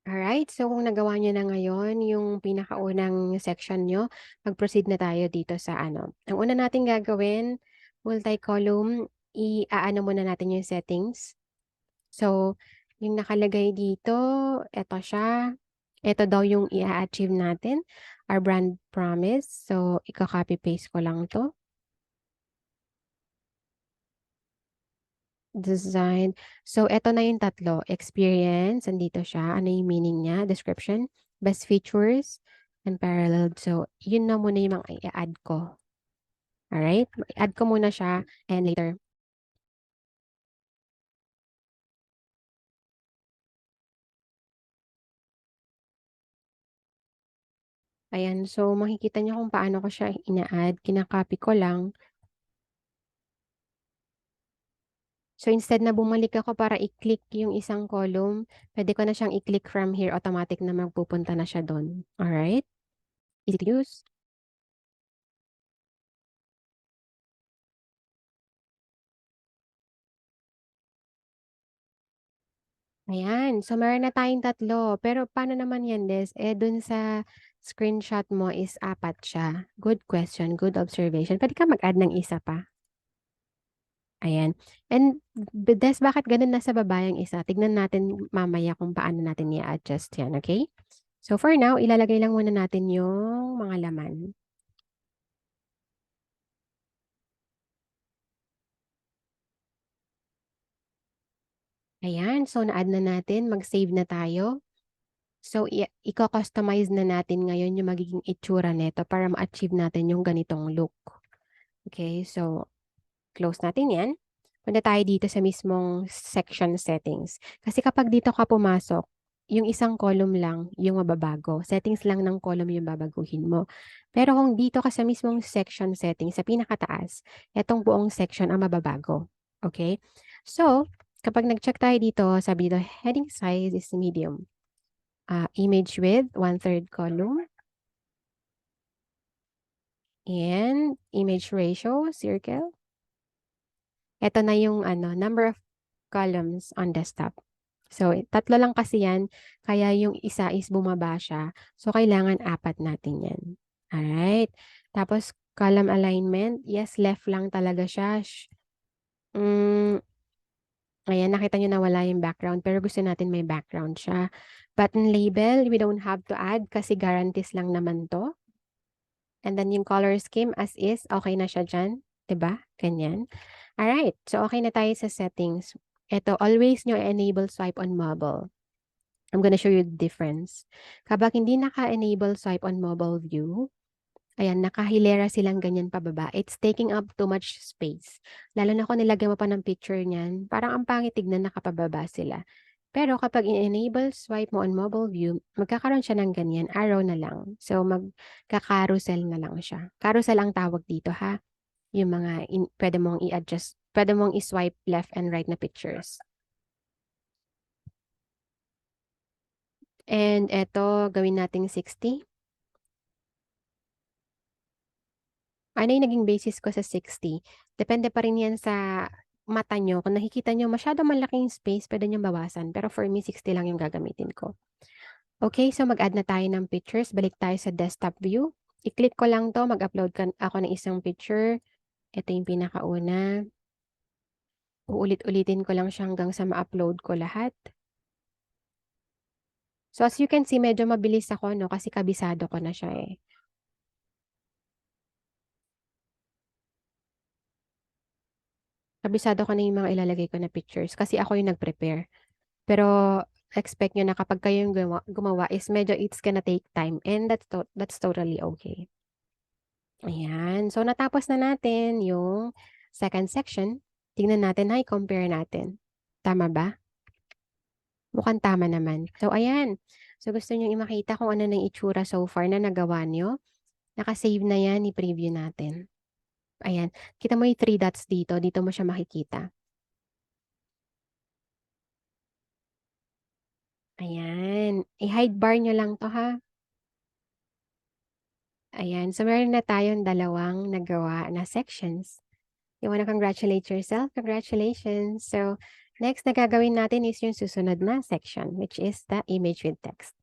Alright, so kung nagawa niyo na ngayon yung pinakaunang section niyo, mag-proceed na tayo dito sa ano. Ang una nating gagawin, multi-column, i-aano muna natin yung settings. So, yung nakalagay dito, eto siya. Eto daw yung i-a-achieve natin, our brand promise. So, ika-copy paste ko lang 'to. Design. So, eto na yung tatlo. Experience, andito siya. Ano yung meaning niya? Description. Best features, unparalleled. So, yun na muna yung mga i-add ko. Alright? I-add ko muna siya and later. Ayan. So, makikita niyo kung paano ko siya ina-add. Kina-copy ko lang. So, instead na bumalik ako para i-click yung isang column, pwede ko na siyang i-click from here. Automatic na magpupunta na siya doon. Alright? Easy to use. Ayan. So, meron na tayong tatlo. Pero paano naman yan, Des? Eh, dun sa screenshot mo is apat siya. Good question. Good observation. Pwede ka mag-add ng isa pa. Ayan. And, Des, bakit ganun nasa baba yung isa? Tignan natin mamaya kung paano natin i-adjust yan, okay? So, for now, ilalagay lang muna natin yung mga laman. Ayan. So, na-add na natin. Mag-save na tayo. So, i-customize na natin ngayon yung magiging itsura nito para ma-achieve natin yung ganitong look. Okay, so close natin yan. Punta tayo dito sa mismong section settings. Kasi kapag dito ka pumasok, yung isang column lang yung mababago. Settings lang ng column yung babaguhin mo. Pero kung dito ka sa mismong section settings, sa pinakataas, etong buong section ang mababago. Okay? So, kapag nag-check tayo dito, sabi dito, heading size is medium. Image width, 1/3 column. And image ratio, circle. Ito na yung ano, number of columns on desktop. So, tatlo lang kasi yan, kaya yung isa is bumaba siya. So, kailangan apat natin yan. Alright. Tapos, column alignment. Yes, left lang talaga siya. Mm, ayan, nakita nyo na wala yung background, pero gusto natin may background siya. Button label, we don't have to add kasi guarantees lang naman to. And then yung color scheme as is, okay na siya dyan. 'Di ba? Ganyan. Alright, so okay na tayo sa settings. Ito, always nyo enable swipe on mobile. I'm gonna show you the difference. Kapag hindi naka-enable swipe on mobile view, ayan, nakahilera silang ganyan pababa. It's taking up too much space. Lalo na kung nilagyan mo pa ng picture niyan, parang ang pangit tignan nakapababa sila. Pero kapag i-enable swipe mo on mobile view, magkakaroon siya ng ganyan, arrow na lang. So, magka-carousel na lang siya. Carousel ang tawag dito ha. Yung mga pwede mong i-adjust, pwede mong i-swipe left and right na pictures. And eto, gawin nating 60. Ano yung naging basis ko sa 60? Depende pa rin yan sa mata nyo. Kung nakikita nyo masyado malaking space, pwede nyo bawasan. Pero for me, 60 lang yung gagamitin ko. Okay, so mag-add na tayo ng pictures. Balik tayo sa desktop view. I-click ko lang to, mag-upload ako ng isang picture. Ito yung pinakauna. Uulit-ulitin ko lang siya hanggang sa ma-upload ko lahat. So as you can see, medyo mabilis ako, no? Kasi kabisado ko na siya eh. Kabisado ko na yung mga ilalagay ko na pictures kasi ako yung nag-prepare. Pero expect nyo na kapag kayo yung gumawa is medyo it's gonna take time and that's totally okay. Ayan. So natapos na natin yung second section. Tingnan natin, hi, compare natin. Tama ba? Mukhang tama naman. So ayan. So gusto nyo imakita kung ano na yung itsura so far na nagawa nyo. Nakasave na yan, i-preview natin. Ayan. Kita mo yung three dots dito. Dito mo siya makikita. Ayan. I-hide bar nyo lang to ha. Ayan. So meron na tayong dalawang nagawa na sections. You wanna congratulate yourself? Congratulations. So Next na gagawin natin is yung susunod na section, which is the image with text.